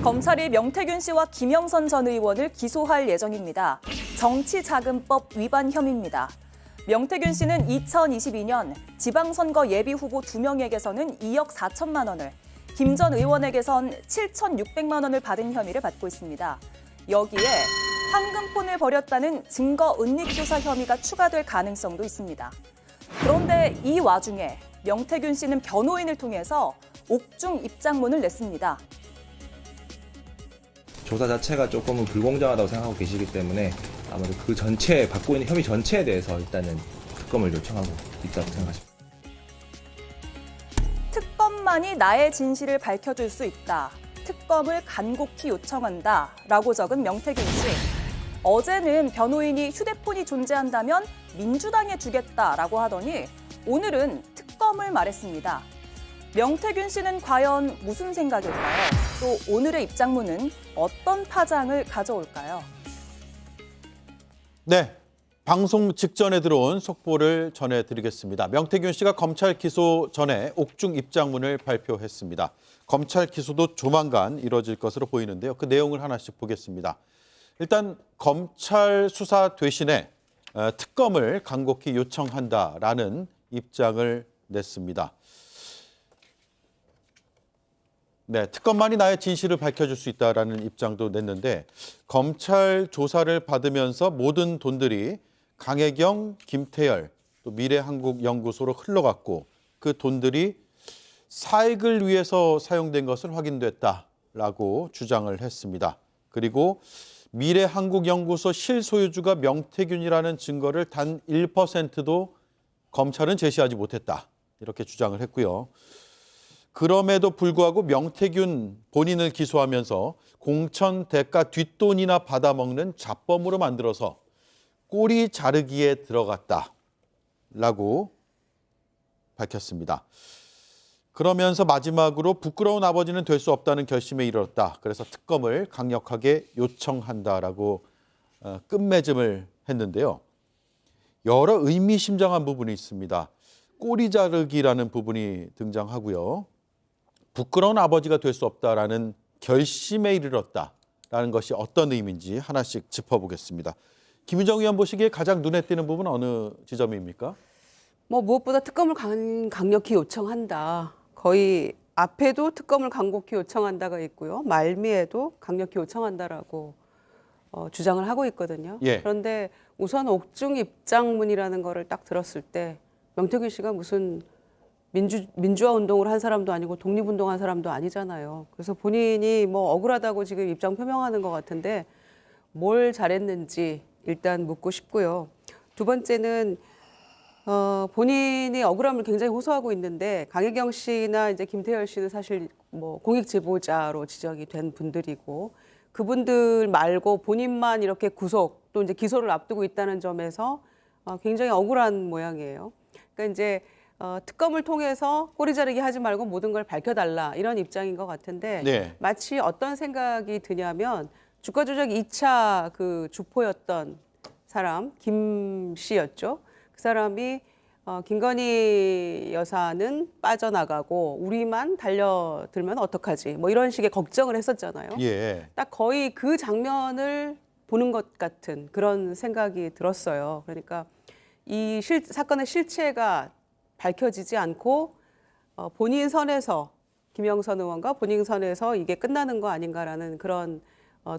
검찰이 명태균 씨와 김영선 전 의원을 기소할 예정입니다. 정치자금법 위반 혐의입니다. 명태균 씨는 2022년 지방선거 예비후보 2명에게서는 2억 4천만 원을, 김 전 의원에게선 7,600만 원을 받은 혐의를 받고 있습니다. 여기에 황금폰을 벌였다는 증거 은닉교사 혐의가 추가될 가능성도 있습니다. 그런데 이 와중에 명태균 씨는 변호인을 통해서 옥중 입장문을 냈습니다. 조사 자체가 조금은 불공정하다고 생각하고 계시기 때문에 아무래도 그 전체 받고 있는 혐의 전체에 대해서 일단은 특검을 요청하고 있다고 생각하십니다. 특검만이 나의 진실을 밝혀줄 수 있다. 특검을 간곡히 요청한다. 라고 적은 명태균 씨. 어제는 변호인이 휴대폰이 존재한다면 민주당에 주겠다라고 하더니 오늘은 특검을 말했습니다. 명태균 씨는 과연 무슨 생각일까요? 또 오늘의 입장문은 어떤 파장을 가져올까요? 네, 방송 직전에 들어온 속보를 전해드리겠습니다. 명태균 씨가 검찰 기소 전에 옥중 입장문을 발표했습니다. 검찰 기소도 조만간 이뤄질 것으로 보이는데요. 그 내용을 하나씩 보겠습니다. 일단 검찰 수사 대신에 특검을 간곡히 요청한다라는 입장을 냈습니다. 네, 특검만이 나의 진실을 밝혀줄 수 있다라는 입장도 냈는데 검찰 조사를 받으면서 모든 돈들이 강혜경, 김태열, 또 미래한국연구소로 흘러갔고 그 돈들이 사익을 위해서 사용된 것을 확인됐다라고 주장을 했습니다. 그리고 미래한국연구소 실소유주가 명태균이라는 증거를 단 1%도 검찰은 제시하지 못했다. 이렇게 주장을 했고요. 그럼에도 불구하고 명태균 본인을 기소하면서 공천 대가 뒷돈이나 받아먹는 잡범으로 만들어서 꼬리 자르기에 들어갔다라고 밝혔습니다. 그러면서 마지막으로 부끄러운 아버지는 될 수 없다는 결심에 이르렀다. 그래서 특검을 강력하게 요청한다라고 끝맺음을 했는데요. 여러 의미심장한 부분이 있습니다. 꼬리 자르기라는 부분이 등장하고요. 부끄러운 아버지가 될 수 없다라는 결심에 이르렀다라는 것이 어떤 의미인지 하나씩 짚어보겠습니다. 김윤정 의원 보시기에 가장 눈에 띄는 부분은 어느 지점입니까? 무엇보다 특검을 강력히 요청한다. 거의 앞에도 특검을 간곡히 요청한다가 있고요. 말미에도 강력히 요청한다라고 주장을 하고 있거든요. 예. 그런데 우선 옥중 입장문이라는 거를 딱 들었을 때 명태균 씨가 무슨 민주화 운동을 한 사람도 아니고 독립운동한 사람도 아니잖아요. 그래서 본인이 억울하다고 지금 입장 표명하는 것 같은데 뭘 잘했는지 일단 묻고 싶고요. 두 번째는 본인이 억울함을 굉장히 호소하고 있는데 강혜경 씨나 이제 김태열 씨는 사실 공익 제보자로 지적이 된 분들이고 그분들 말고 본인만 이렇게 구속 또 이제 기소를 앞두고 있다는 점에서 굉장히 억울한 모양이에요. 그러니까 이제 특검을 통해서 꼬리 자르기 하지 말고 모든 걸 밝혀달라 이런 입장인 것 같은데 네. 마치 어떤 생각이 드냐면 주가 조작 2차 그 주포였던 사람 김 씨였죠. 그 사람이 김건희 여사는 빠져나가고 우리만 달려들면 어떡하지? 이런 식의 걱정을 했었잖아요. 예. 딱 거의 그 장면을 보는 것 같은 그런 생각이 들었어요. 그러니까 이 사건의 실체가 밝혀지지 않고 본인 선에서 김영선 의원과 본인 선에서 이게 끝나는 거 아닌가라는 그런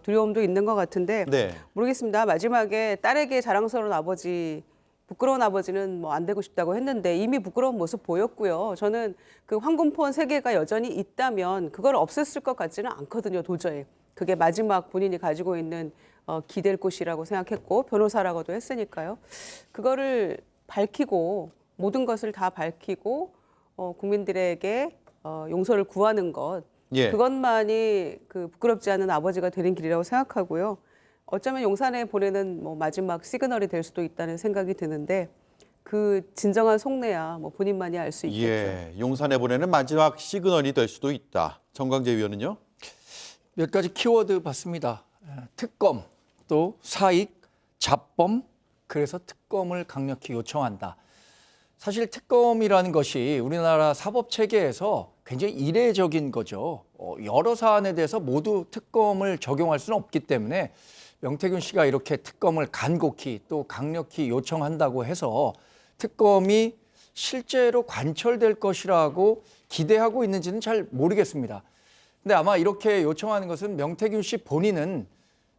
두려움도 있는 것 같은데 네. 모르겠습니다. 마지막에 딸에게 자랑스러운 아버지, 부끄러운 아버지는 안 되고 싶다고 했는데 이미 부끄러운 모습 보였고요. 저는 그 황금폰 세계가 여전히 있다면 그걸 없앴을 것 같지는 않거든요. 도저히. 그게 마지막 본인이 가지고 있는 기댈 곳이라고 생각했고 변호사라고도 했으니까요. 그거를 밝히고 모든 것을 다 밝히고 국민들에게 용서를 구하는 것 예. 그것만이 그 부끄럽지 않은 아버지가 되는 길이라고 생각하고요. 어쩌면 용산에 보내는 마지막 시그널이 될 수도 있다는 생각이 드는데 그 진정한 속내야 본인만이 알 수 있겠죠. 예. 용산에 보내는 마지막 시그널이 될 수도 있다. 정광재 위원은요? 몇 가지 키워드 봤습니다. 특검, 또 사익, 잡범, 그래서 특검을 강력히 요청한다. 사실 특검이라는 것이 우리나라 사법 체계에서 굉장히 이례적인 거죠. 여러 사안에 대해서 모두 특검을 적용할 수는 없기 때문에 명태균 씨가 이렇게 특검을 간곡히 또 강력히 요청한다고 해서 특검이 실제로 관철될 것이라고 기대하고 있는지는 잘 모르겠습니다. 근데 아마 이렇게 요청하는 것은 명태균 씨 본인은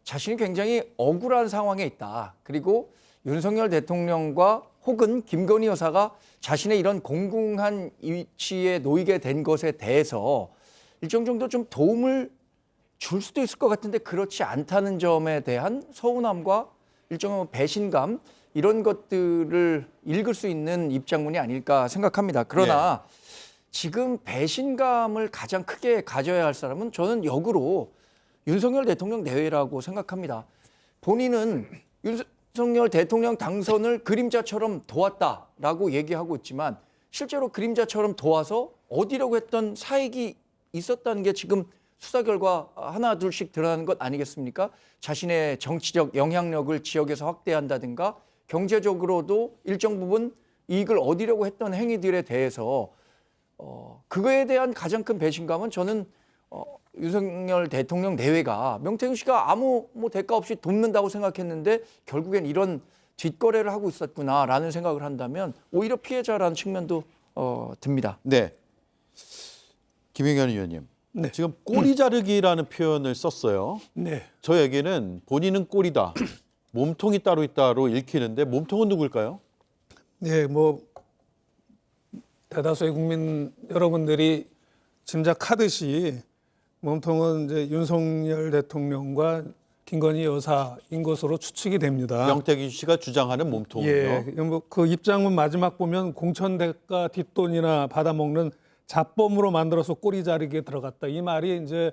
자신이 굉장히 억울한 상황에 있다. 그리고 윤석열 대통령과 혹은 김건희 여사가 자신의 이런 공공한 위치에 놓이게 된 것에 대해서 일정 정도 좀 도움을 줄 수도 있을 것 같은데 그렇지 않다는 점에 대한 서운함과 일정한 배신감 이런 것들을 읽을 수 있는 입장문이 아닐까 생각합니다. 그러나 지금 배신감을 가장 크게 가져야 할 사람은 저는 역으로 윤석열 대통령 내외라고 생각합니다. 본인은 윤석열 대통령 당선을 그림자처럼 도왔다라고 얘기하고 있지만 실제로 그림자처럼 도와서 얻으려고 했던 사익이 있었다는 게 지금 수사 결과 하나 둘씩 드러나는 것 아니겠습니까? 자신의 정치적 영향력을 지역에서 확대한다든가 경제적으로도 일정 부분 이익을 얻으려고 했던 행위들에 대해서 그거에 대한 가장 큰 배신감은 저는 윤석열 대통령 내외가 명태균 씨가 아무 대가 없이 돕는다고 생각했는데 결국엔 이런 뒷거래를 하고 있었구나라는 생각을 한다면 오히려 피해자라는 측면도 듭니다. 네. 김영현 의원님. 네. 지금 꼬리 자르기라는 표현을 썼어요. 네. 저에게는 본인은 꼬리다. 몸통이 따로 있다로 읽히는데 몸통은 누굴까요? 네, 뭐 대다수의 국민 여러분들이 짐작하듯이 몸통은 이제 윤석열 대통령과 김건희 여사인 것으로 추측이 됩니다. 명태균 씨가 주장하는 몸통은요. 예, 뭐그 입장문 마지막 보면 공천 대가 뒷돈이나 받아먹는 잡범으로 만들어서 꼬리 자르기에 들어갔다. 이 말이 이제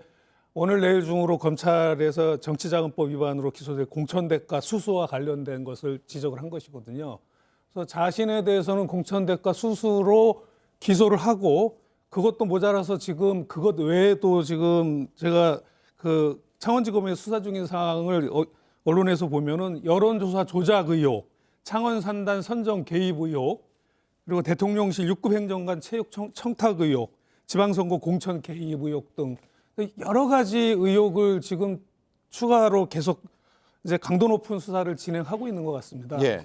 오늘 내일 중으로 검찰에서 정치자금법 위반으로 기소될 공천 대가 수수와 관련된 것을 지적을 한 것이거든요. 그래서 자신에 대해서는 공천 대가 수수로 기소를 하고 그것도 모자라서 지금 그것 외에도 지금 제가 그 창원지검에 수사 중인 상황을 언론에서 보면은 여론조사 조작 의혹, 창원 산단 선정 개입 의혹, 그리고 대통령실 6급 행정관 체육 청탁 의혹, 지방선거 공천 개입 의혹 등 여러 가지 의혹을 지금 추가로 계속 이제 강도 높은 수사를 진행하고 있는 것 같습니다. 예.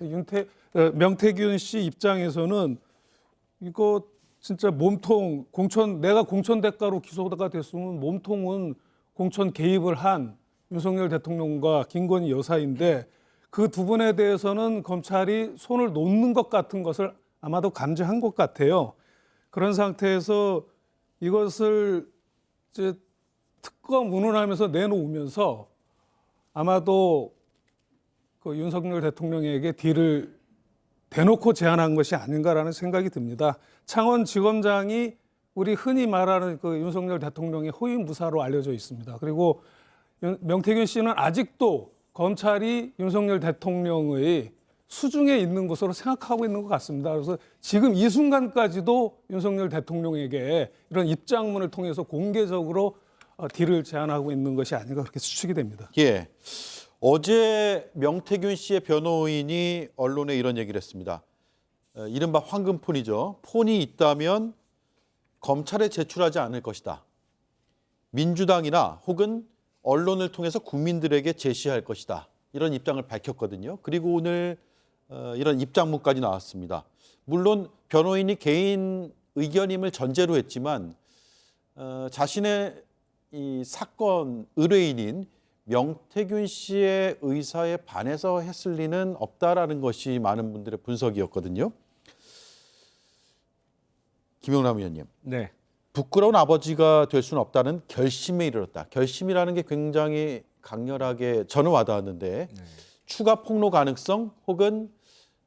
명태균 씨 입장에서는 이거 진짜 몸통 내가 공천 대가로 기소가 됐으면 몸통은 공천 개입을 한 윤석열 대통령과 김건희 여사인데 그 두 분에 대해서는 검찰이 손을 놓는 것 같은 것을 아마도 감지한 것 같아요. 그런 상태에서 이것을 이제 특검 운운하면서 내놓으면서 아마도 그 윤석열 대통령에게 딜을 대놓고 제안한 것이 아닌가라는 생각이 듭니다. 창원지검장이 우리 흔히 말하는 그 윤석열 대통령의 호위무사로 알려져 있습니다. 그리고 명태균 씨는 아직도 검찰이 윤석열 대통령의 수중에 있는 것으로 생각하고 있는 것 같습니다. 그래서 지금 이 순간까지도 윤석열 대통령에게 이런 입장문을 통해서 공개적으로 딜을 제안하고 있는 것이 아닌가 그렇게 추측이 됩니다. 예. 어제 명태균 씨의 변호인이 언론에 이런 얘기를 했습니다. 이른바 황금폰이죠. 폰이 있다면 검찰에 제출하지 않을 것이다. 민주당이나 혹은 언론을 통해서 국민들에게 제시할 것이다. 이런 입장을 밝혔거든요. 그리고 오늘 이런 입장문까지 나왔습니다. 물론 변호인이 개인 의견임을 전제로 했지만 자신의 이 사건 의뢰인인 명태균 씨의 의사에 반해서 했을 리는 없다라는 것이 많은 분들의 분석이었거든요. 김영남 의원님. 네. 부끄러운 아버지가 될 수는 없다는 결심에 이르렀다. 결심이라는 게 굉장히 강렬하게 저는 와닿았는데 추가 폭로 가능성 혹은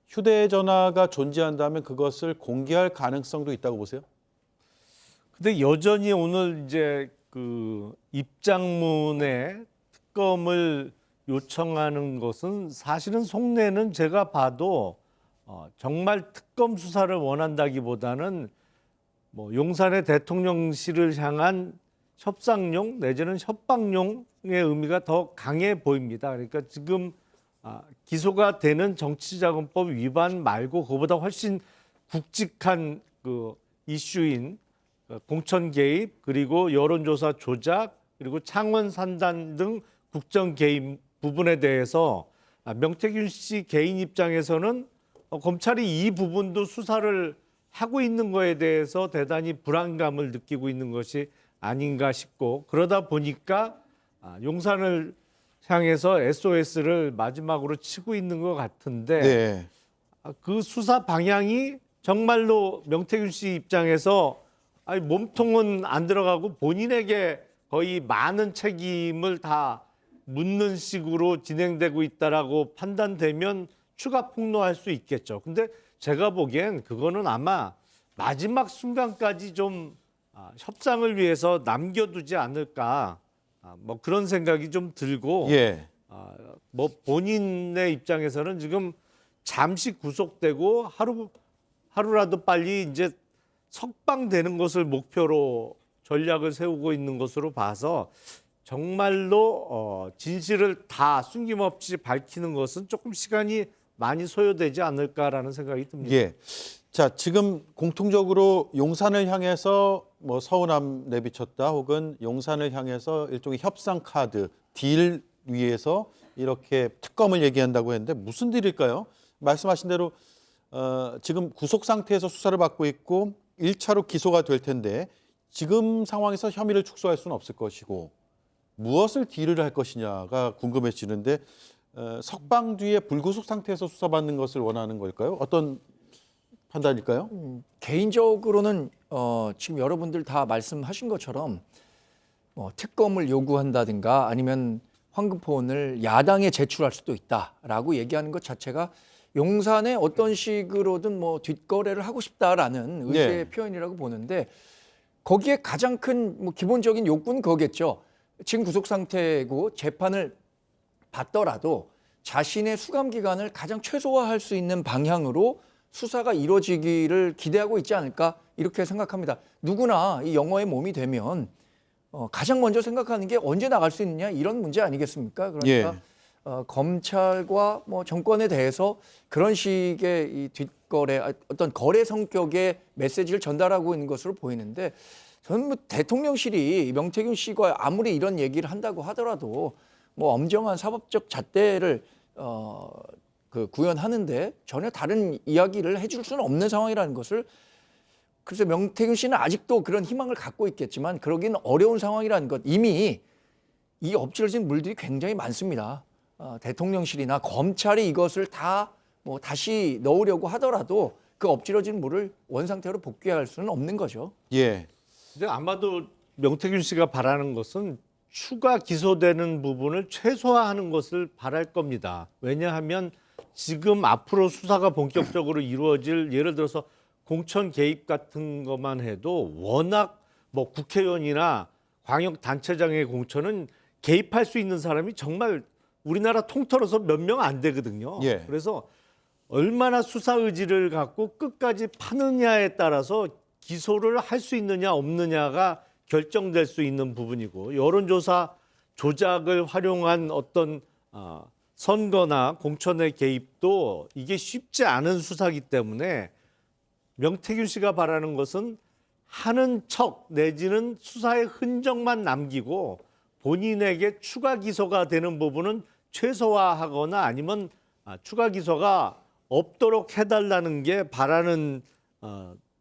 휴대전화가 존재한다면 그것을 공개할 가능성도 있다고 보세요? 근데 여전히 오늘 이제 그 입장문에 특검을 요청하는 것은 사실은 속내는 제가 봐도 정말 특검 수사를 원한다기보다는 뭐 용산의 대통령실을 향한 협상용 내지는 협박용의 의미가 더 강해 보입니다. 그러니까 지금 기소가 되는 정치자금법 위반 말고 그보다 훨씬 굵직한 그 이슈인 공천 개입, 그리고 여론조사 조작, 그리고 창원 산단 등 국정 개입 부분에 대해서 명태균 씨 개인 입장에서는 검찰이 이 부분도 수사를 하고 있는 거에 대해서 대단히 불안감을 느끼고 있는 것이 아닌가 싶고, 그러다 보니까 용산을 향해서 SOS를 마지막으로 치고 있는 것 같은데 네. 그 수사 방향이 정말로 명태균 씨 입장에서 아니, 몸통은 안 들어가고 본인에게 거의 많은 책임을 다 묻는 식으로 진행되고 있다라고 판단되면 추가 폭로할 수 있겠죠. 근데 제가 보기엔 그거는 아마 마지막 순간까지 좀 협상을 위해서 남겨두지 않을까, 뭐 그런 생각이 좀 들고, 예. 뭐 본인의 입장에서는 지금 잠시 구속되고 하루라도 빨리 이제 석방되는 것을 목표로 전략을 세우고 있는 것으로 봐서 정말로 진실을 다 숨김없이 밝히는 것은 조금 시간이 많이 소요되지 않을까라는 생각이 듭니다. 예. 자, 지금 공통적으로 용산을 향해서 뭐 서운함 내비쳤다 혹은 용산을 향해서 일종의 협상 카드, 딜 위에서 이렇게 특검을 얘기한다고 했는데 무슨 딜일까요? 말씀하신 대로 지금 구속 상태에서 수사를 받고 있고 1차로 기소가 될 텐데 지금 상황에서 혐의를 축소할 수는 없을 것이고 무엇을 딜을 할 것이냐가 궁금해지는데 석방 뒤에 불구속 상태에서 수사받는 것을 원하는 걸까요? 어떤 판단일까요? 개인적으로는 지금 여러분들 다 말씀하신 것처럼 특검을 요구한다든가 아니면 황금폰을 야당에 제출할 수도 있다라고 얘기하는 것 자체가 용산에 어떤 식으로든 뭐 뒷거래를 하고 싶다라는 의지의 네. 표현이라고 보는데 거기에 가장 큰 뭐 기본적인 욕구는 그거겠죠. 지금 구속 상태고 재판을 받더라도 자신의 수감 기간을 가장 최소화할 수 있는 방향으로 수사가 이루어지기를 기대하고 있지 않을까 이렇게 생각합니다. 누구나 이 영어의 몸이 되면 가장 먼저 생각하는 게 언제 나갈 수 있느냐 이런 문제 아니겠습니까? 그러니까 검찰과 뭐 정권에 대해서 그런 식의 이 뒷거래 어떤 거래 성격의 메시지를 전달하고 있는 것으로 보이는데 저는 뭐 대통령실이 명태균 씨가 아무리 이런 얘기를 한다고 하더라도 뭐 엄정한 사법적 잣대를 구현하는데 전혀 다른 이야기를 해줄 수는 없는 상황이라는 것을 그래서 명태균 씨는 아직도 그런 희망을 갖고 있겠지만 그러기는 어려운 상황이라는 것 이미 이 엎질러진 물들이 굉장히 많습니다. 대통령실이나 검찰이 이것을 다 뭐 다시 넣으려고 하더라도 그 엎질러진 물을 원상태로 복귀할 수는 없는 거죠. 예. 근데 아마도 명태균 씨가 바라는 것은 추가 기소되는 부분을 최소화하는 것을 바랄 겁니다. 왜냐하면 지금 앞으로 수사가 본격적으로 이루어질 예를 들어서 공천 개입 같은 것만 해도 워낙 뭐 국회의원이나 광역단체장의 공천은 개입할 수 있는 사람이 정말 우리나라 통틀어서 몇 명 안 되거든요. 예. 그래서 얼마나 수사 의지를 갖고 끝까지 파느냐에 따라서 기소를 할 수 있느냐 없느냐가 결정될 수 있는 부분이고 여론조사 조작을 활용한 어떤 선거나 공천의 개입도 이게 쉽지 않은 수사이기 때문에 명태균 씨가 바라는 것은 하는 척 내지는 수사의 흔적만 남기고 본인에게 추가 기소가 되는 부분은 최소화하거나 아니면 추가 기소가 없도록 해달라는 게 바라는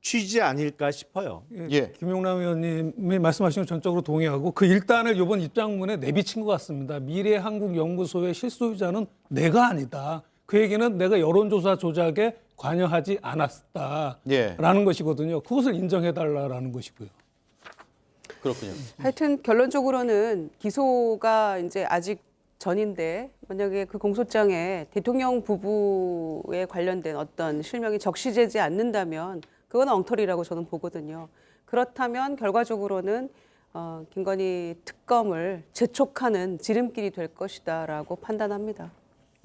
취지 아닐까 싶어요. 예. 김용남 의원님이 말씀하신 건 전적으로 동의하고 그 일단을 이번 입장문에 내비친 것 같습니다. 미래한국연구소의 실소유자는 내가 아니다. 그 얘기는 내가 여론조사 조작에 관여하지 않았다라는 예. 것이거든요. 그것을 인정해달라라는 것이고요. 그렇군요. 하여튼 결론적으로는 기소가 이제 아직 전인데 만약에 그 공소장에 대통령 부부에 관련된 어떤 실명이 적시되지 않는다면 그건 엉터리라고 저는 보거든요. 그렇다면 결과적으로는 김건희 특검을 재촉하는 지름길이 될 것이다라고 판단합니다.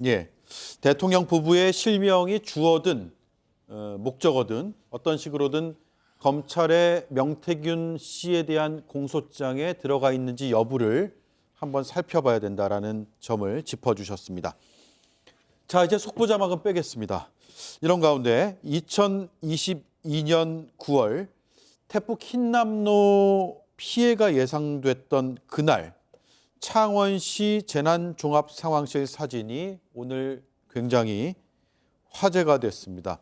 예. 대통령 부부의 실명이 주어든 목적어든 어떤 식으로든 검찰의 명태균 씨에 대한 공소장에 들어가 있는지 여부를 한번 살펴봐야 된다라는 점을 짚어주셨습니다. 자, 이제 속보자막은 빼겠습니다. 이런 가운데 2022년 9월 태풍 흰남노 피해가 예상됐던 그날 창원시 재난종합상황실 사진이 오늘 굉장히 화제가 됐습니다.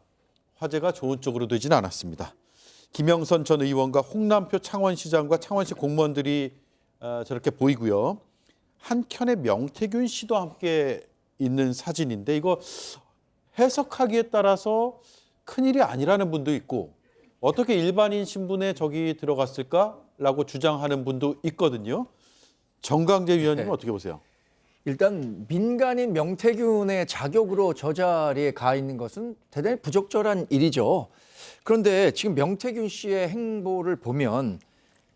화제가 좋은 쪽으로 되진 않았습니다. 김영선 전 의원과 홍남표 창원시장과 창원시 공무원들이 저렇게 보이고요. 한켠에 명태균 씨도 함께 있는 사진인데 이거 해석하기에 따라서 큰일이 아니라는 분도 있고 어떻게 일반인 신분에 저기 들어갔을까라고 주장하는 분도 있거든요. 정강재 위원님은 네. 어떻게 보세요? 일단 민간인 명태균의 자격으로 저 자리에 가 있는 것은 대단히 부적절한 일이죠. 그런데 지금 명태균 씨의 행보를 보면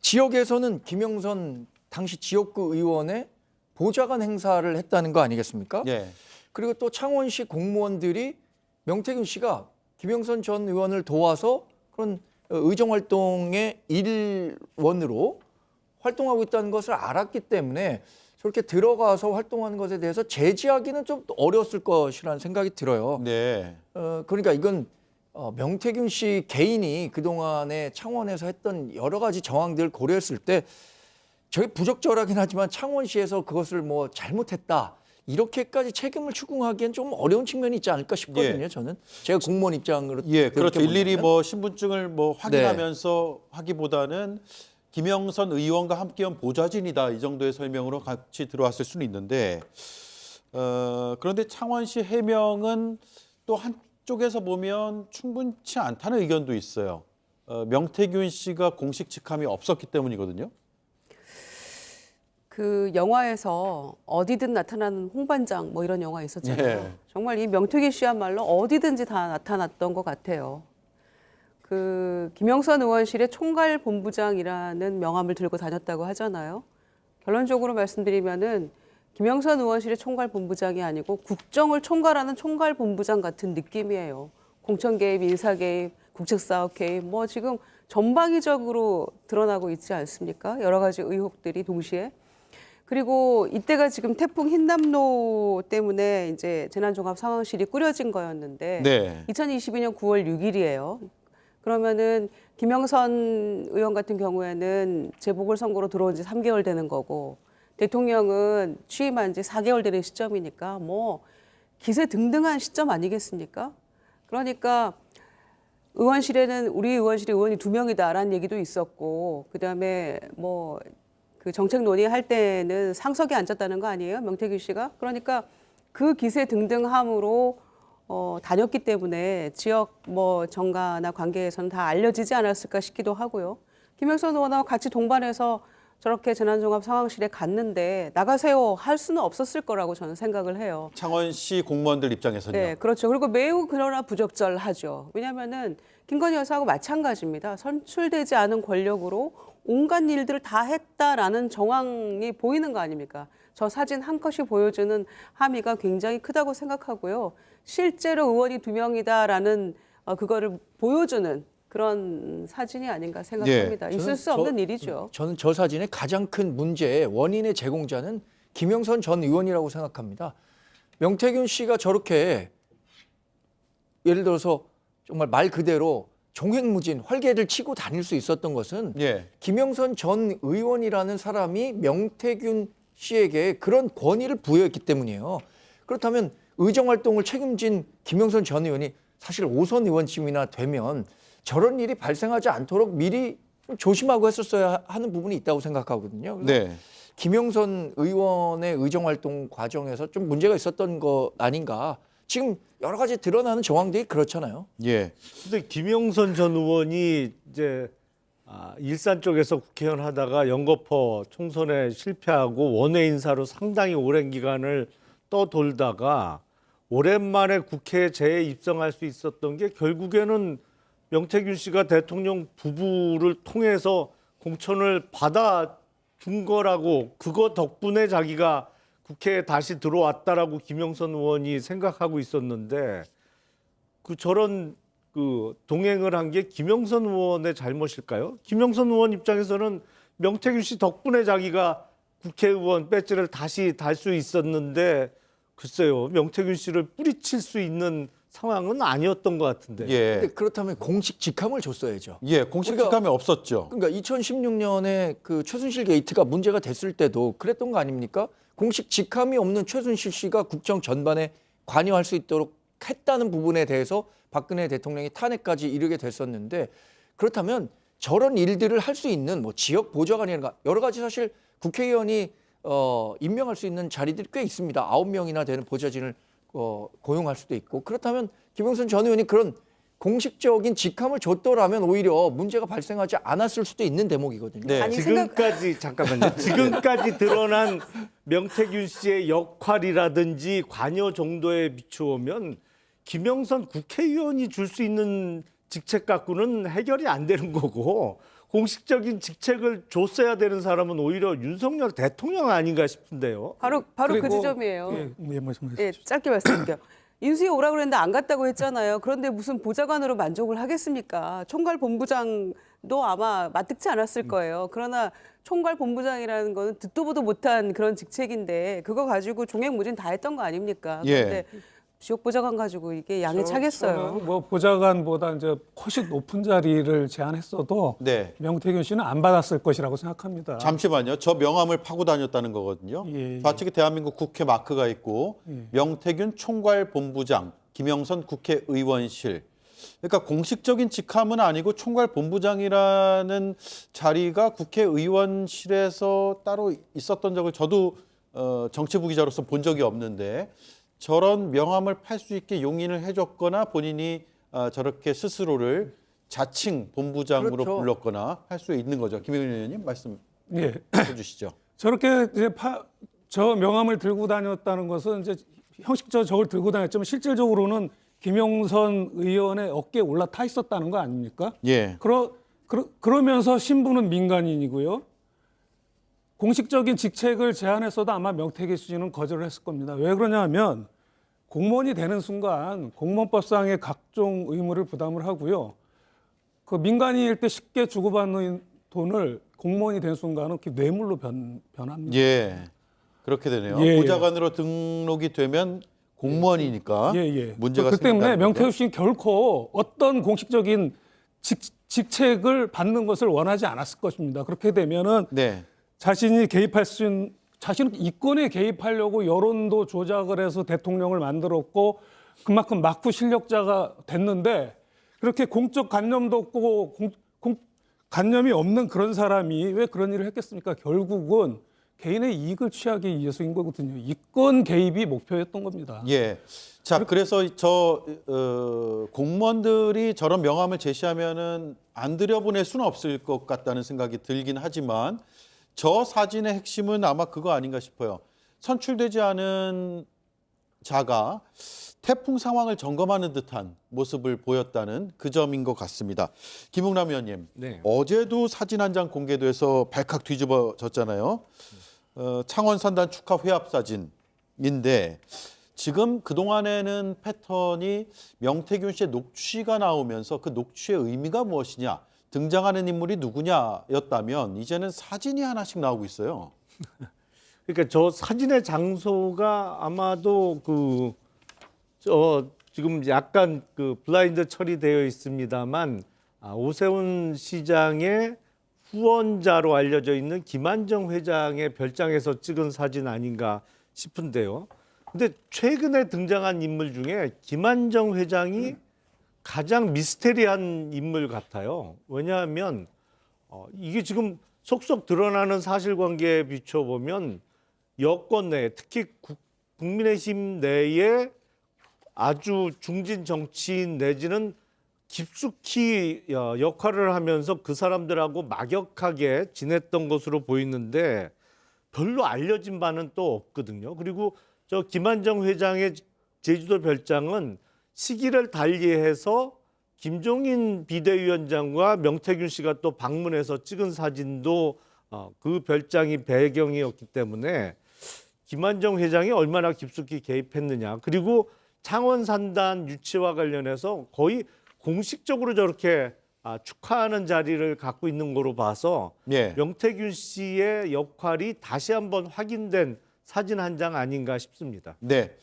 지역에서는 김영선 당시 지역구 의원의 보좌관 행사를 했다는 거 아니겠습니까? 예. 그리고 또 창원시 공무원들이 명태균 씨가 김영선 전 의원을 도와서 그런 의정활동의 일원으로 활동하고 있다는 것을 알았기 때문에 저렇게 들어가서 활동하는 것에 대해서 제지하기는 좀 어려웠을 것이라는 생각이 들어요. 네. 그러니까 이건 명태균 씨 개인이 그동안에 창원에서 했던 여러 가지 정황들을 고려했을 때 저게 부적절하긴 하지만 창원시에서 그것을 뭐 잘못했다. 이렇게까지 책임을 추궁하기엔 좀 어려운 측면이 있지 않을까 싶거든요. 예. 저는 제가 공무원 입장으로 예, 그렇죠. 일일이 본다면. 뭐 신분증을 뭐 확인하면서 하기보다는 김영선 의원과 함께한 보좌진이다 이 정도의 설명으로 같이 들어왔을 수는 있는데 그런데 창원시 해명은 또 한쪽에서 보면 충분치 않다는 의견도 있어요. 명태균 씨가 공식 직함이 없었기 때문이거든요. 그 영화에서 어디든 나타나는 홍반장 뭐 이런 영화 있었잖아요. 네. 정말 이 명태균 씨야말로 어디든지 다 나타났던 것 같아요. 그 김영선 의원실의 총괄본부장이라는 명함을 들고 다녔다고 하잖아요. 결론적으로 말씀드리면은 김영선 의원실의 총괄본부장이 아니고 국정을 총괄하는 총괄본부장 같은 느낌이에요. 공천 개입, 인사 개입, 국책사업 개입 뭐 지금 전방위적으로 드러나고 있지 않습니까? 여러 가지 의혹들이 동시에. 그리고 이때가 지금 태풍 흰남노 때문에 이제 재난종합상황실이 꾸려진 거였는데 네. 2022년 9월 6일이에요. 그러면은 김영선 의원 같은 경우에는 재보궐선거로 들어온 지 3개월 되는 거고 대통령은 취임한 지 4개월 되는 시점이니까 뭐 기세등등한 시점 아니겠습니까? 그러니까 의원실에는 우리 의원실에 의원이 2명이다라는 얘기도 있었고 그다음에 뭐 그 정책 논의할 때는 상석에 앉았다는 거 아니에요? 명태균 씨가. 그러니까 그 기세등등함으로 다녔기 때문에 지역 뭐 정가나 관계에서는 다 알려지지 않았을까 싶기도 하고요. 김영선 의원하고 같이 동반해서 저렇게 재난종합상황실에 갔는데 나가세요 할 수는 없었을 거라고 저는 생각을 해요. 창원시 공무원들 입장에서는요. 네, 그렇죠. 그리고 매우 그러나 부적절하죠. 왜냐하면은 김건희 여사하고 마찬가지입니다. 선출되지 않은 권력으로 온갖 일들을 다 했다라는 정황이 보이는 거 아닙니까? 저 사진 한 컷이 보여주는 함의가 굉장히 크다고 생각하고요. 실제로 의원이 2명이다라는 그거를 보여주는 그런 사진이 아닌가 생각합니다. 있을 수 없는 일이죠. 저는 저 사진의 가장 큰 문제의 원인의 제공자는 김영선 전 의원이라고 생각합니다. 명태균 씨가 저렇게 예를 들어서 정말 말 그대로 종횡무진 활개를 치고 다닐 수 있었던 것은 예. 김영선 전 의원이라는 사람이 명태균 씨에게 그런 권위를 부여했기 때문이에요. 그렇다면 의정활동을 책임진 김영선 전 의원이 사실 5선 의원쯤이나 되면 저런 일이 발생하지 않도록 미리 좀 조심하고 했었어야 하는 부분이 있다고 생각하거든요. 그래서 네. 김영선 의원의 의정활동 과정에서 좀 문제가 있었던 거 아닌가. 지금 여러 가지 드러나는 정황들이 그렇잖아요. 예. 근데 김영선 전 의원이 이제 일산 쪽에서 국회의원 하다가 연거포 총선에 실패하고 원외 인사로 상당히 오랜 기간을 떠돌다가 오랜만에 국회에 재입성할 수 있었던 게 결국에는 명태균 씨가 대통령 부부를 통해서 공천을 받아준 거라고 그거 덕분에 자기가 국회에 다시 들어왔다라고 김영선 의원이 생각하고 있었는데 그 저런 그 동행을 한 게 김영선 의원의 잘못일까요? 김영선 의원 입장에서는 명태균 씨 덕분에 자기가 국회의원 배지를 다시 달 수 있었는데 글쎄요. 명태균 씨를 뿌리칠 수 있는 상황은 아니었던 것 같은데. 근데 예, 그렇다면 공식 직함을 줬어야죠. 예, 공식 우리가- 직함이 없었죠. 그러니까 2016년에 그 최순실 게이트가 문제가 됐을 때도 그랬던 거 아닙니까? 공식 직함이 없는 최순실 씨가 국정 전반에 관여할 수 있도록 했다는 부분에 대해서 박근혜 대통령이 탄핵까지 이르게 됐었는데, 그렇다면 저런 일들을 할 수 있는 뭐 지역 보좌관이라든가 여러 가지 사실 국회의원이 임명할 수 있는 자리들이 꽤 있습니다. 9명이나 되는 보좌진을 고용할 수도 있고. 그렇다면 김영선 전 의원이 그런 공식적인 직함을 줬더라면 오히려 문제가 발생하지 않았을 수도 있는 대목이거든요. 네. 아니, 지금까지 잠깐만요. 지금까지 드러난 명태균 씨의 역할이라든지 관여 정도에 비추어면 김영선 국회의원이 줄 수 있는 직책 갖고는 해결이 안 되는 거고, 공식적인 직책을 줬어야 되는 사람은 오히려 윤석열 대통령 아닌가 싶은데요. 바로 그 그리고- 지점이에요. 예, 말씀하세요. 예, 짧게 말씀드릴게요. 인수위 오라 그랬는데 안 갔다고 했잖아요. 그런데 무슨 보좌관으로 만족을 하겠습니까? 총괄본부장도 아마 마뜩지 않았을 거예요. 그러나 총괄본부장이라는 거는 듣도 보도 못한 그런 직책인데 그거 가지고 종횡무진 다 했던 거 아닙니까? 예. 그런데 지역 보좌관 가지고 이게 양에 차겠어요. 저는 뭐 보좌관보다 이제 훨씬 높은 자리를 제안했어도 네. 명태균 씨는 안 받았을 것이라고 생각합니다. 잠시만요. 저 명함을 파고 다녔다는 거거든요. 예, 예. 좌측에 대한민국 국회 마크가 있고 예. 명태균 총괄본부장, 김영선 국회의원실. 그러니까 공식적인 직함은 아니고 총괄본부장이라는 자리가 국회의원실에서 따로 있었던 적을 저도 정치부 기자로서 본 적이 없는데, 저런 명함을 팔 수 있게 용인을 해줬거나 본인이 저렇게 스스로를 자칭 본부장으로 그렇죠. 불렀거나 할 수 있는 거죠. 김영현 의원님 말씀해 예. 주시죠. 저렇게 이제 저 명함을 들고 다녔다는 것은 이제 형식적으로 저걸 들고 다녔지만 실질적으로는 김영선 의원의 어깨에 올라타 있었다는 거 아닙니까? 예. 그러면서 신부는 민간인이고요. 공식적인 직책을 제안했어도 아마 명태균 씨는 거절을 했을 겁니다. 왜 그러냐면 공무원이 되는 순간 공무원법상의 각종 의무를 부담을 하고요. 그 민간인일 때 쉽게 주고받는 돈을 공무원이 된 순간은 뇌물로 변합니다. 예. 그렇게 되네요. 예, 예. 보좌관으로 등록이 되면 공무원이니까 문제가 그 때문에 생긴다는 명태균 거죠. 씨는 결코 어떤 공식적인 직책을 받는 것을 원하지 않았을 것입니다. 그렇게 되면은 네. 자신이 개입할 수 있는, 자신은 이권에 개입하려고 여론도 조작을 해서 대통령을 만들었고 그만큼 막후 실력자가 됐는데, 그렇게 공적 관념도 없고 관념이 없는 그런 사람이 왜 그런 일을 했겠습니까? 결국은 개인의 이익을 취하기 위해서인 거거든요. 이권 개입이 목표였던 겁니다. 예. 자, 그래서 공무원들이 저런 명함을 제시하면은 안 들여보낼 수는 없을 것 같다는 생각이 들긴 하지만, 저 사진의 핵심은 아마 그거 아닌가 싶어요. 선출되지 않은 자가 태풍 상황을 점검하는 듯한 모습을 보였다는 그 점인 것 같습니다. 김웅남 의원님, 네. 어제도 사진 한 장 공개돼서 발칵 뒤집어졌잖아요. 창원 산단 축하 회합 사진인데, 지금 그동안에는 패턴이 명태균 씨의 녹취가 나오면서 그 녹취의 의미가 무엇이냐, 등장하는 인물이 누구냐였다면 이제는 사진이 하나씩 나오고 있어요. 그러니까 저 사진의 장소가 아마도 지금 약간 블라인드 처리되어 있습니다만, 오세훈 시장의 후원자로 알려져 있는 김한정 회장의 별장에서 찍은 사진 아닌가 싶은데요. 근데 최근에 등장한 인물 중에 김한정 회장이 가장 미스테리한 인물 같아요. 왜냐하면 이게 지금 속속 드러나는 사실관계에 비춰보면 여권 내, 특히 국민의힘 내에 아주 중진 정치인 내지는 깊숙이 역할을 하면서 그 사람들하고 막역하게 지냈던 것으로 보이는데, 별로 알려진 바는 또 없거든요. 그리고 저 김한정 회장의 제주도 별장은 시기를 달리해서 김종인 비대위원장과 명태균 씨가 또 방문해서 찍은 사진도 그 별장이 배경이었기 때문에 김한정 회장이 얼마나 깊숙이 개입했느냐. 그리고 창원 산단 유치와 관련해서 거의 공식적으로 저렇게 축하하는 자리를 갖고 있는 거로 봐서 예. 명태균 씨의 역할이 다시 한번 확인된 사진 한 장 아닌가 싶습니다. 네.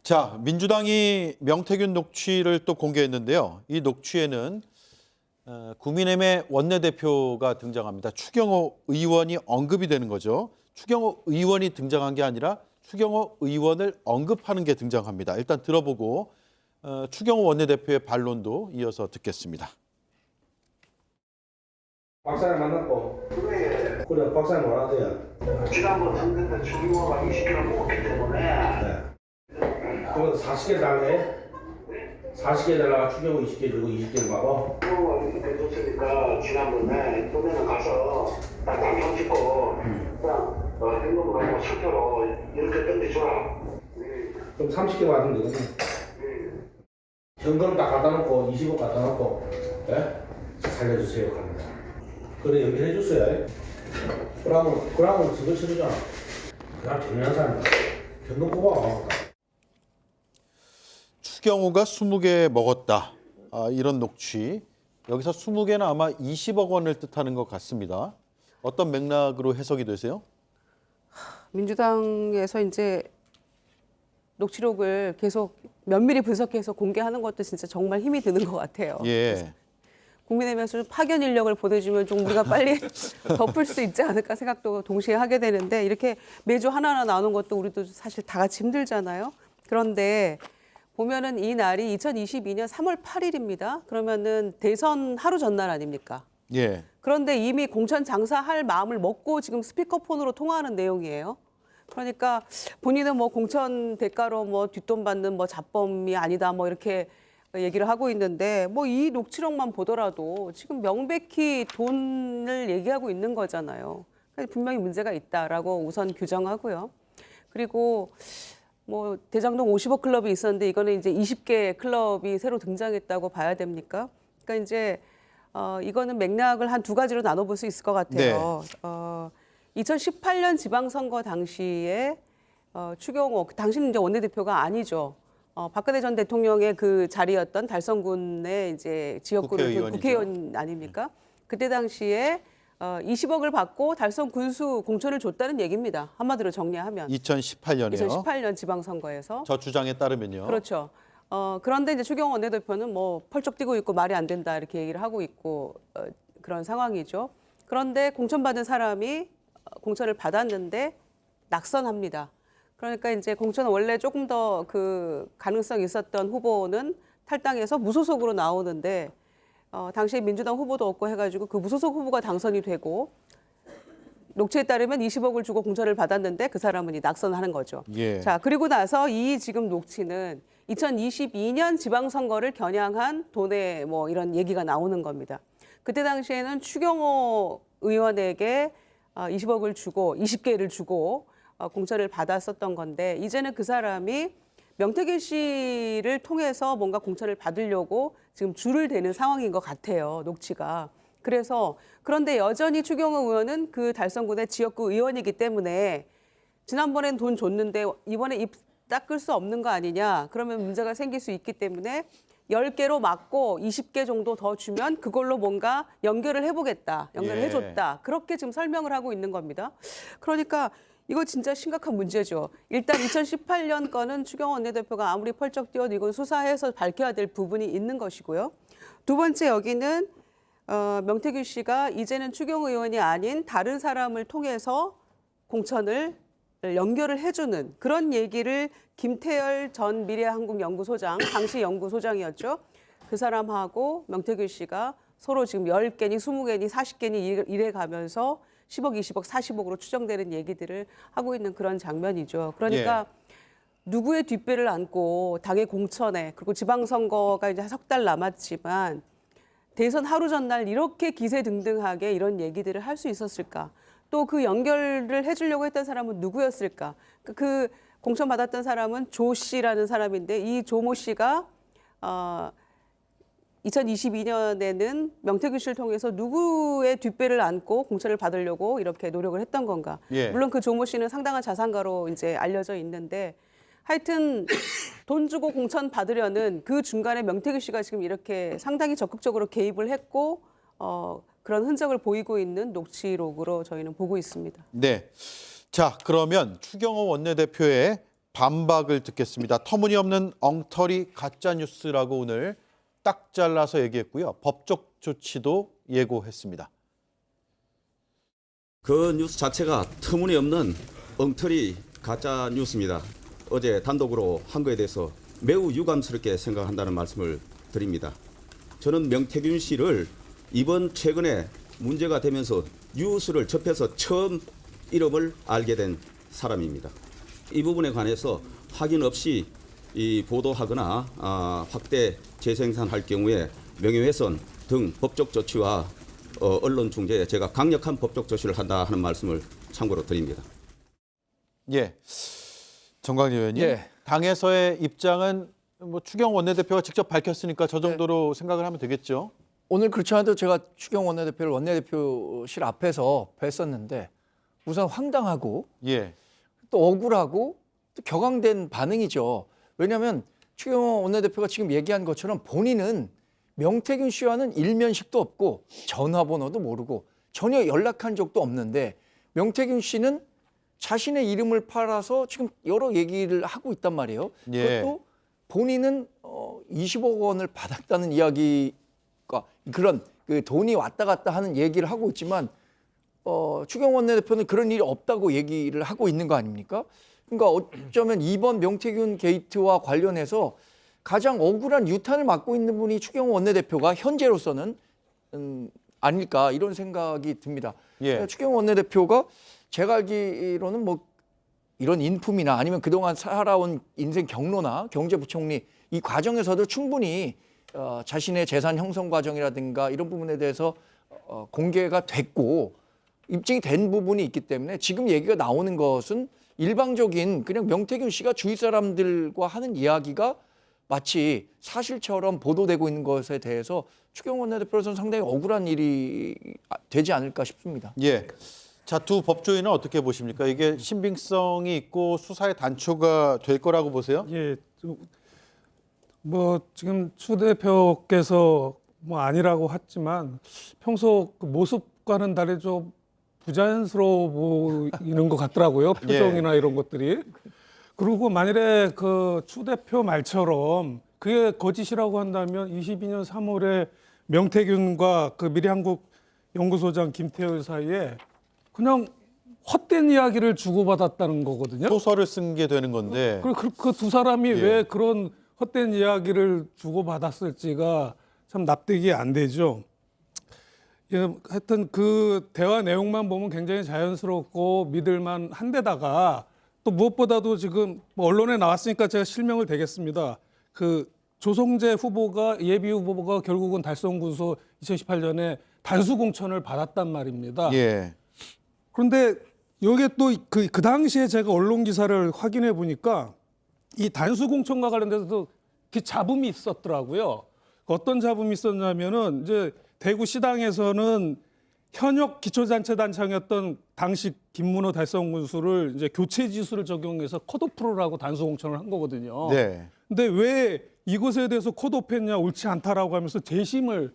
자, 민주당이 명태균 녹취를 또 공개했는데요. 이 녹취에는 국민의힘의 원내대표가 등장합니다. 추경호 의원이 언급이 되는 거죠. 추경호 의원이 등장한 게 아니라 추경호 의원을 언급하는 게 등장합니다. 일단 들어보고 추경호 원내대표의 반론도 이어서 듣겠습니다. 박사님 만났고 그래 박사님 뭐라대요? 지난번 선거 때 추경호가 20개를 먹었기 때문에 네. 그럼 40개 달래? 40개 달라가 추경호 20개 주고 20개를 받아? 추경호가 이렇게 줬으니까 지난번에 이번에는 가서 딱 당장 찍고 그냥 현금으로 가지고 상표로 이렇게 던져줘라. 그럼 30개 받으면 되겠네. 현금 딱 갖다 놓고 20억 갖다 놓고 예? 살려주세요 합니다. 그래 연결해 주세요. 그러면 선거 치르잖아. 그냥 정리한 사람이다. 현금 뽑아. 추경호가 20개 먹었다. 이런 녹취. 여기서 20개는 아마 20억 원을 뜻하는 것 같습니다. 어떤 맥락으로 해석이 되세요? 민주당에서 이제 녹취록을 계속 면밀히 분석해서 공개하는 것도 진짜 정말 힘이 드는 것 같아요. 예. 국민의힘에서 좀 파견 인력을 보내주면 좀 우리가 빨리 덮을 수 있지 않을까 생각도 동시에 하게 되는데 이렇게 매주 하나하나 나오는 것도 우리도 사실 다 같이 힘들잖아요. 그런데 보면은 이 날이 2022년 3월 8일입니다. 그러면은 대선 하루 전날 아닙니까? 예. 그런데 이미 공천 장사할 마음을 먹고 지금 스피커폰으로 통화하는 내용이에요. 그러니까 본인은 뭐 공천 대가로 뭐 뒷돈 받는 뭐 잡범이 아니다 뭐 이렇게 얘기를 하고 있는데 뭐 이 녹취록만 보더라도 지금 명백히 돈을 얘기하고 있는 거잖아요. 그러니까 분명히 문제가 있다라고 우선 규정하고요. 그리고 뭐 대장동 50억 클럽이 있었는데 이거는 이제 20개 클럽이 새로 등장했다고 봐야 됩니까? 그러니까 이제 이거는 맥락을 한 두 가지로 나눠볼 수 있을 것 같아요. 2018년 지방선거 당시에 추경호, 당시는 이제 원내대표가 아니죠. 박근혜 전 대통령의 그 자리였던 달성군의 이제 지역구를 국회의원 아닙니까? 그때 당시에 20억을 받고 달성 군수 공천을 줬다는 얘기입니다. 한마디로 정리하면. 2018년에요. 2018년 지방선거에서. 저 주장에 따르면요. 그렇죠. 그런데 이제 추경호 원내대표는 뭐 펄쩍 뛰고 있고 말이 안 된다 이렇게 얘기를 하고 있고 그런 상황이죠. 그런데 공천받은 사람이 공천을 받았는데 낙선합니다. 그러니까 이제 공천은 원래 조금 더 그 가능성이 있었던 후보는 탈당해서 무소속으로 나오는데 당시에 민주당 후보도 없고 해가지고 그 무소속 후보가 당선이 되고 녹취에 따르면 20억을 주고 공천을 받았는데 그 사람은 낙선하는 거죠. 예. 자, 그리고 나서 이 지금 녹취는 2022년 지방선거를 겨냥한 돈의 뭐 이런 얘기가 나오는 겁니다. 그때 당시에는 추경호 의원에게 20억을 주고 20개를 주고 공천을 받았었던 건데 이제는 그 사람이 명태균 씨를 통해서 뭔가 공천을 받으려고 지금 줄을 대는 상황인 것 같아요. 녹취가. 그래서 그런데 여전히 추경호 의원은 그 달성군의 지역구 의원이기 때문에 지난번엔 돈 줬는데 이번에 입 닦을 수 없는 거 아니냐. 그러면 문제가 생길 수 있기 때문에 10개로 막고 20개 정도 더 주면 그걸로 뭔가 연결을 해보겠다. 연결을 해줬다. 그렇게 지금 설명을 하고 있는 겁니다. 그러니까 이거 진짜 심각한 문제죠. 일단 2018년 거는 추경호 원내대표가 아무리 펄쩍 뛰어도 이건 수사해서 밝혀야 될 부분이 있는 것이고요. 두 번째 여기는 명태균 씨가 이제는 추경호 의원이 아닌 다른 사람을 통해서 공천을 연결을 해주는 그런 얘기를 김태열 전 미래한국연구소장, 당시 연구소장이었죠. 그 사람하고 명태균 씨가 서로 지금 10개니 20개니 40개니 이래 가면서 10억, 20억, 40억으로 추정되는 얘기들을 하고 있는 그런 장면이죠. 그러니까 누구의 뒷배를 안고 당의 공천에 그리고 지방선거가 이제 석 달 남았지만 대선 하루 전날 이렇게 기세등등하게 이런 얘기들을 할 수 있었을까? 또 그 연결을 해주려고 했던 사람은 누구였을까? 그 공천 받았던 사람은 조 씨라는 사람인데 이 조모 씨가 2022년에는 명태균 씨를 통해서 누구의 뒷배를 안고 공천을 받으려고 이렇게 노력을 했던 건가? 물론 그 조모 씨는 상당한 자산가로 이제 알려져 있는데 하여튼 돈 주고 공천 받으려는 그 중간에 명태균 씨가 지금 이렇게 상당히 적극적으로 개입을 했고 그런 흔적을 보이고 있는 녹취록으로 저희는 보고 있습니다. 네. 자, 그러면 추경호 원내대표의 반박을 듣겠습니다. 터무니없는 엉터리 가짜 뉴스라고 오늘 딱 잘라서 얘기했고요. 법적 조치도 예고했습니다. 그 뉴스 자체가 터무니없는 엉터리 가짜 뉴스입니다. 어제 단독으로 한 거에 대해서 매우 유감스럽게 생각한다는 말씀을 드립니다. 저는 명태균 씨를 이번 최근에 문제가 되면서 뉴스를 접해서 처음 이름을 알게 된 사람입니다. 이 부분에 관해서 확인 없이 보도하거나 확대 재생산할 경우에 명예훼손 등 법적 조치와 언론 중재에 제가 강력한 법적 조치를 한다 하는 말씀을 참고로 드립니다. 예, 정광재 의원님. 예. 당에서의 입장은 뭐 추경 원내대표가 직접 밝혔으니까 저 정도로 생각을 하면 되겠죠. 오늘 그렇지 않아도 제가 추경 원내대표를 원내대표실 앞에서 뵀었는데 우선 황당하고 예, 또 억울하고 또 격앙된 반응이죠. 왜냐하면 추경호 원내대표가 지금 얘기한 것처럼 본인은 명태균 씨와는 일면식도 없고 전화번호도 모르고 전혀 연락한 적도 없는데 명태균 씨는 자신의 이름을 팔아서 지금 여러 얘기를 하고 있단 말이에요. 예. 그것도 본인은 20억 원을 받았다는 이야기가 그런 그 돈이 왔다 갔다 하는 얘기를 하고 있지만 추경호 원내대표는 그런 일이 없다고 얘기를 하고 있는 거 아닙니까? 그러니까 어쩌면 이번 명태균 게이트와 관련해서 가장 억울한 유탄을 맡고 있는 분이 추경호 원내대표가 현재로서는 아닐까 이런 생각이 듭니다. 예. 추경호 원내대표가 제가 알기로는 뭐 이런 인품이나 아니면 그동안 살아온 인생 경로나 경제부총리 이 과정에서도 충분히 자신의 재산 형성 과정이라든가 이런 부분에 대해서 공개가 됐고 입증이 된 부분이 있기 때문에 지금 얘기가 나오는 것은 일방적인 그냥 명태균 씨가 주위 사람들과 하는 이야기가 마치 사실처럼 보도되고 있는 것에 대해서 추경호 원내대표로서는 상당히 억울한 일이 되지 않을까 싶습니다. 예. 자, 두 법조인은 어떻게 보십니까? 이게 신빙성이 있고 수사의 단초가 될 거라고 보세요? 예, 뭐 지금 추 대표께서 뭐 아니라고 했지만 평소 그 모습과는 다르게 좀 부자연스러워 보이는 것 같더라고요. 표정이나 이런 것들이. 그리고 만일에 그 추 대표 말처럼 그게 거짓이라고 한다면 22년 3월에 명태균과 그 미래한국 연구소장 김태열 사이에 그냥 헛된 이야기를 주고받았다는 거거든요. 소설을 쓴 게 되는 건데. 그 두 사람이 왜 그런 헛된 이야기를 주고받았을지가 참 납득이 안 되죠. 예, 하여튼 그 대화 내용만 보면 굉장히 자연스럽고 믿을만 한데다가 또 무엇보다도 지금 뭐 언론에 나왔으니까 제가 실명을 대겠습니다. 그 조성재 후보가 예비 후보가 결국은 달성군소 2018년에 단수 공천을 받았단 말입니다. 예. 그런데 여기에 또 그 당시에 제가 언론 기사를 확인해 보니까 이 단수 공천과 관련돼서도 그 잡음이 있었더라고요. 어떤 잡음이 있었냐면은 이제 대구 시당에서는 현역 기초자치단체장이었던 당시 김문호 달성군수를 이제 교체 지수를 적용해서 컷오프라고 단수 공천을 한 거거든요. 네. 근데 왜 이것에 대해서 컷오프했냐 옳지 않다라고 하면서 재심을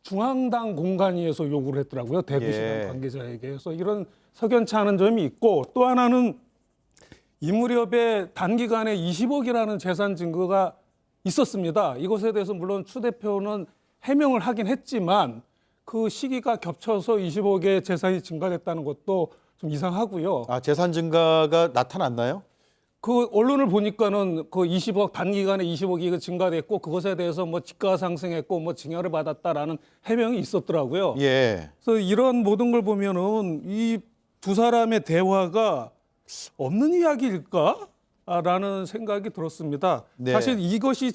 중앙당 공간위에서 요구를 했더라고요. 대구시당 관계자에게. 그래서 이런 석연치 않은 점이 있고 또 하나는 이 무렵에 단기간에 20억이라는 재산 증거가 있었습니다. 이것에 대해서 물론 추 대표는 해명을 하긴 했지만 그 시기가 겹쳐서 20억의 재산이 증가됐다는 것도 좀 이상하고요. 아, 재산 증가가 나타났나요? 그 언론을 보니까는 그 20억 단기간에 20억이 증가됐고 그것에 대해서 뭐 지가 상승했고 뭐 증여를 받았다라는 해명이 있었더라고요. 예. 그래서 이런 모든 걸 보면은 이 두 사람의 대화가 없는 이야기일까라는 생각이 들었습니다. 네. 사실 이것이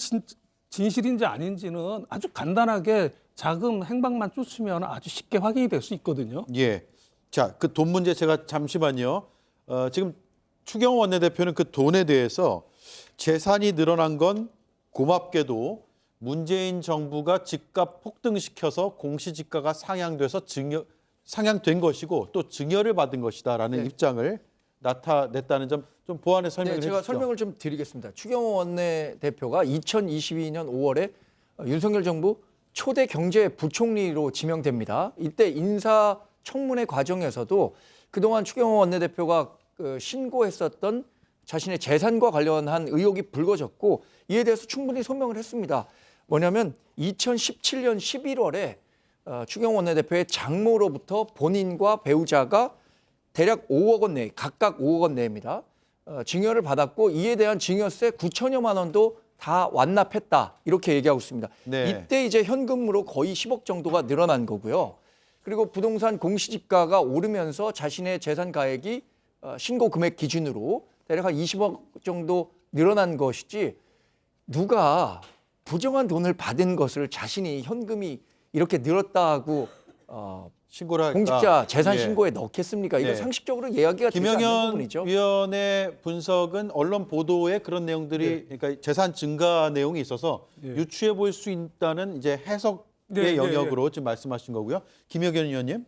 진실인지 아닌지는 아주 간단하게 자금 행방만 쫓으면 아주 쉽게 확인이 될 수 있거든요. 예. 자, 그 돈 문제 제가 잠시만요. 지금 추경호 원내대표는 그 돈에 대해서 재산이 늘어난 건 고맙게도 문재인 정부가 집값 폭등시켜서 공시지가가 상향된 것이고 또 증여를 받은 것이다라는 입장을 나타냈다는 점 좀 보완해 설명을 제가 해주시죠. 설명을 좀 드리겠습니다. 추경호 원내대표가 2022년 5월에 윤석열 정부 초대 경제부총리로 지명됩니다. 이때 인사청문회 과정에서도 그동안 추경호 원내대표가 신고했었던 자신의 재산과 관련한 의혹이 불거졌고 이에 대해서 충분히 소명을 했습니다. 뭐냐면 2017년 11월에 추경호 원내대표의 장모로부터 본인과 배우자가 대략 5억 원 내에, 각각 5억 원 내입니다. 증여를 받았고 이에 대한 증여세 9천여만 원도 다 완납했다. 이렇게 얘기하고 있습니다. 네. 이때 이제 현금으로 거의 10억 정도가 늘어난 거고요. 그리고 부동산 공시지가가 오르면서 자신의 재산 가액이 신고 금액 기준으로 대략 한 20억 정도 늘어난 것이지 누가 부정한 돈을 받은 것을 자신이 현금이 이렇게 늘었다고 신고를 할까? 공직자 재산 예. 신고에 넣겠습니까? 이거 네. 상식적으로 이야기가 되지 않는 김영현 부분이죠. 위원의 분석은 언론 보도에 그런 내용들이 그러니까 재산 증가 내용이 있어서 유추해 볼 수 있다는 이제 해석의 네, 영역으로 지금 말씀하신 거고요. 김영현 위원님,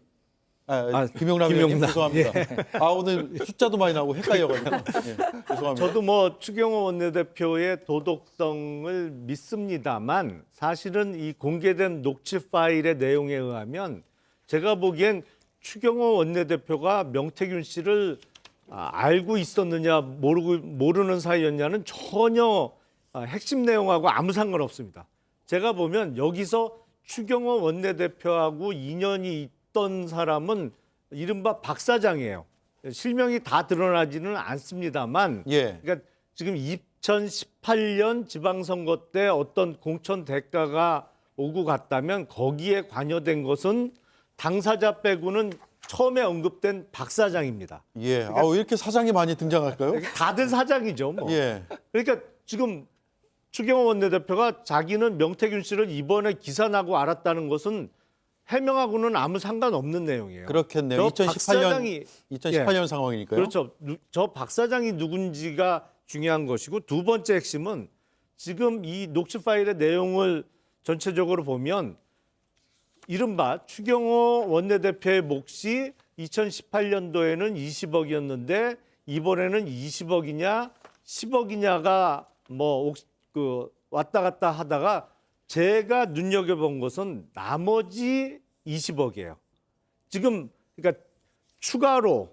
김용남 위원님 김용남, 죄송합니다. 오늘 숫자도 많이 나오고 헷갈려가지고 죄송합니다. 저도 뭐 추경호 원내대표의 도덕성을 믿습니다만 사실은 이 공개된 녹취 파일의 내용에 의하면 제가 보기엔 추경호 원내대표가 명태균 씨를 알고 있었느냐 모르는 사이였냐는 전혀 핵심 내용하고 아무 상관없습니다. 제가 보면 여기서 추경호 원내대표하고 인연이 있던 사람은 이른바 박 사장이에요. 실명이 다 드러나지는 않습니다만 예. 그러니까 지금 2018년 지방선거 때 어떤 공천 대가가 오고 갔다면 거기에 관여된 것은 당사자 빼고는 처음에 언급된 박 사장입니다. 예. 왜 이렇게 사장이 많이 등장할까요? 다들 사장이죠. 뭐. 예. 그러니까 지금 추경호 원내대표가 자기는 명태균 씨를 이번에 기사 나고 알았다는 것은 해명하고는 아무 상관없는 내용이에요. 그렇겠네요. 저 박 사장이 2018년 상황이니까요. 그렇죠. 저 박 사장이 누군지가 중요한 것이고 두 번째 핵심은 지금 이 녹취 파일의 내용을 전체적으로 보면 이른바 추경호 원내대표의 몫이 2018년도에는 20억이었는데 이번에는 20억이냐 10억이냐가 왔다 갔다 하다가 제가 눈여겨본 것은 나머지 20억이에요. 지금 그러니까 추가로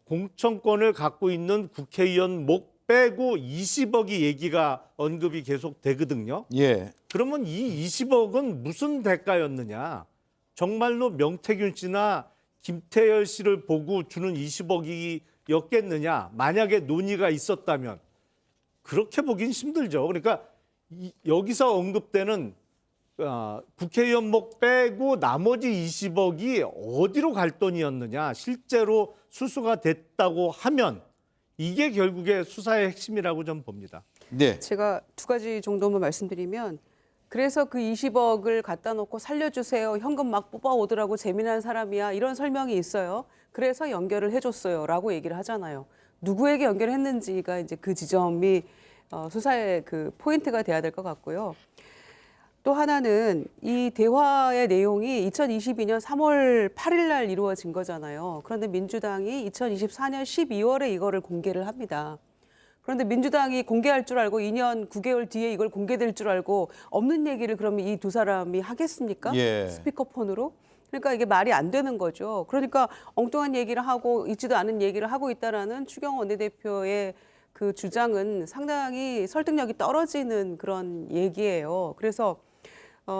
공천권을 갖고 있는 국회의원 목 빼고 20억이 얘기가 언급이 계속 되거든요. 예. 그러면 이 20억은 무슨 대가였느냐? 정말로 명태균 씨나 김태열 씨를 보고 주는 20억이었겠느냐? 만약에 논의가 있었다면 그렇게 보긴 힘들죠. 그러니까 여기서 언급되는 국회의원 목 빼고 나머지 20억이 어디로 갈 돈이었느냐? 실제로 수수가 됐다고 하면 이게 결국에 수사의 핵심이라고 좀 봅니다. 네. 제가 두 가지 정도만 말씀드리면 그래서 그 20억을 갖다 놓고 살려주세요. 현금 막 뽑아오더라고 재미난 사람이야. 이런 설명이 있어요. 그래서 연결을 해줬어요. 라고 얘기를 하잖아요. 누구에게 연결했는지가 이제 그 지점이 수사의 그 포인트가 돼야 될 것 같고요. 또 하나는 이 대화의 내용이 2022년 3월 8일 날 이루어진 거잖아요. 그런데 민주당이 2024년 12월에 이거를 공개를 합니다. 그런데 민주당이 공개할 줄 알고 2년 9개월 뒤에 이걸 공개될 줄 알고 없는 얘기를 그러면 이 두 사람이 하겠습니까? 예. 스피커폰으로? 그러니까 이게 말이 안 되는 거죠. 그러니까 엉뚱한 얘기를 하고 있지도 않은 얘기를 하고 있다라는 추경호 원내대표의 그 주장은 상당히 설득력이 떨어지는 그런 얘기예요. 그래서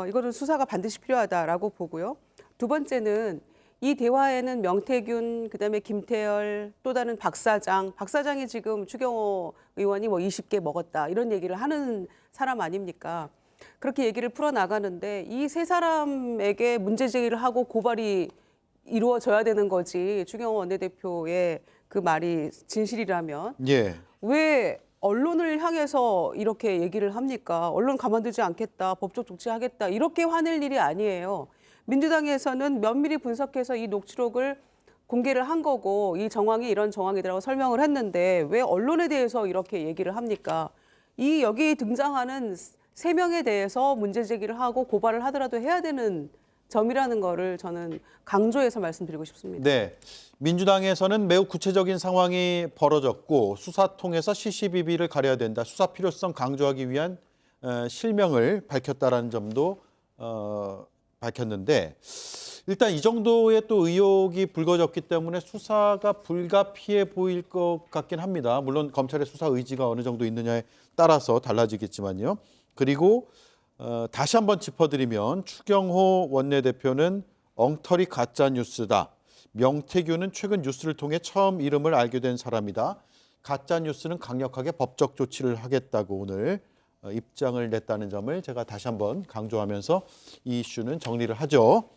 이거는 수사가 반드시 필요하다라고 보고요. 두 번째는 이 대화에는 명태균, 그다음에 김태열, 또 다른 박 사장이 지금 추경호 의원이 20개 먹었다 이런 얘기를 하는 사람 아닙니까? 그렇게 얘기를 풀어나가는데 이 세 사람에게 문제 제기를 하고 고발이 이루어져야 되는 거지. 추경호 원내대표의 그 말이 진실이라면 예. 왜 언론을 향해서 이렇게 얘기를 합니까? 언론 가만두지 않겠다, 법적 조치하겠다 이렇게 화낼 일이 아니에요. 민주당에서는 면밀히 분석해서 이 녹취록을 공개를 한 거고 이 정황이 이런 정황이라고 설명을 했는데 왜 언론에 대해서 이렇게 얘기를 합니까? 이 여기 등장하는 3명에 대해서 문제 제기를 하고 고발을 하더라도 해야 되는 점이라는 거를 저는 강조해서 말씀드리고 싶습니다. 네. 민주당에서는 매우 구체적인 상황이 벌어졌고 수사 통해서 시시비비를 가려야 된다. 수사 필요성 강조하기 위한 실명을 밝혔다라는 점도 밝혔는데 일단 이 정도의 또 의혹이 불거졌기 때문에 수사가 불가피해 보일 것 같긴 합니다. 물론 검찰의 수사 의지가 어느 정도 있느냐에 따라서 달라지겠지만요. 그리고 다시 한번 짚어드리면 추경호 원내대표는 엉터리 가짜 뉴스다. 명태균은 최근 뉴스를 통해 처음 이름을 알게 된 사람이다. 가짜 뉴스는 강력하게 법적 조치를 하겠다고 오늘 입장을 냈다는 점을 제가 다시 한번 강조하면서 이 이슈는 정리를 하죠.